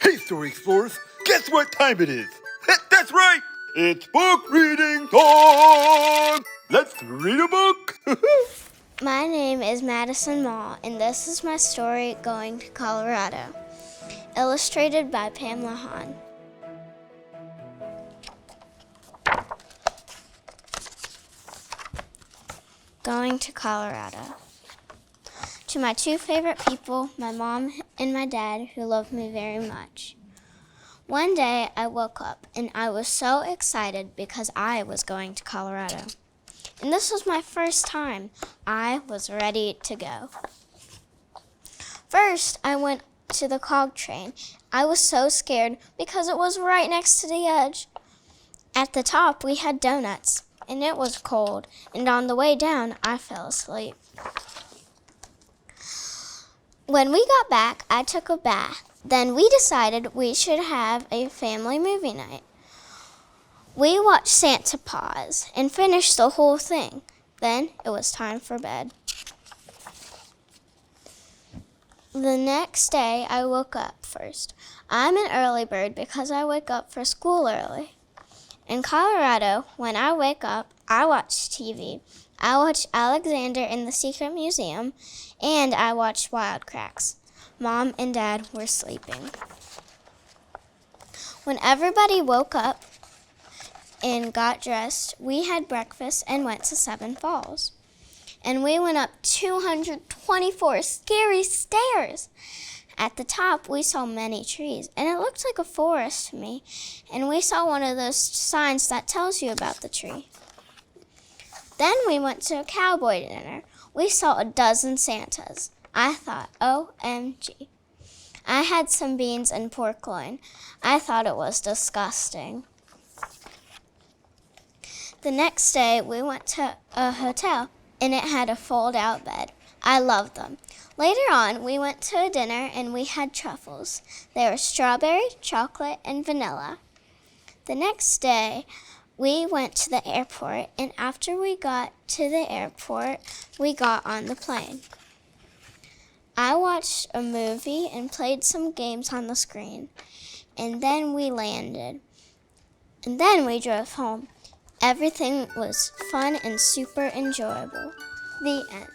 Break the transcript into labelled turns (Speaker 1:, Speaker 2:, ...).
Speaker 1: Hey, Story Explorers, guess what time it is? That's right, it's book reading time! Let's read a book!
Speaker 2: My name is Madison Moll, and this is my story, Going to Colorado, illustrated by Pamela Hahn. Going to Colorado. To my two favorite people, my mom and my dad, who love me very much. One day I woke up and I was so excited because I was going to Colorado. And this was my first time. I was ready to go. First, I went to the cog train. I was so scared because it was right next to the edge. At the top, we had donuts, and it was cold. And on the way down, I fell asleep. When we got back, I took a bath. Then we decided we should have a family movie night. We watched Santa Paws and finished the whole thing. Then it was time for bed. The next day, I woke up first. I'm an early bird because I wake up for school early. In Colorado, when I wake up, I watch TV. I watch Alexander in the Secret Museum, and I watched Wild Cracks. Mom and Dad were sleeping. When everybody woke up and got dressed, we had breakfast and went to Seven Falls. And we went up 224 scary stairs. At the top, we saw many trees, and it looked like a forest to me. And we saw one of those signs that tells you about the tree. Then we went to a cowboy dinner. We saw a dozen Santas. I thought, OMG. I had some beans and pork loin. I thought it was disgusting. The next day, we went to a hotel, and it had a fold-out bed. I loved them. Later on, we went to a dinner, and we had truffles. They were strawberry, chocolate, and vanilla. The next day, we went to the airport, and after we got to the airport, we got on the plane. I watched a movie and played some games on the screen, and then we landed. And then we drove home. Everything was fun and super enjoyable. The end.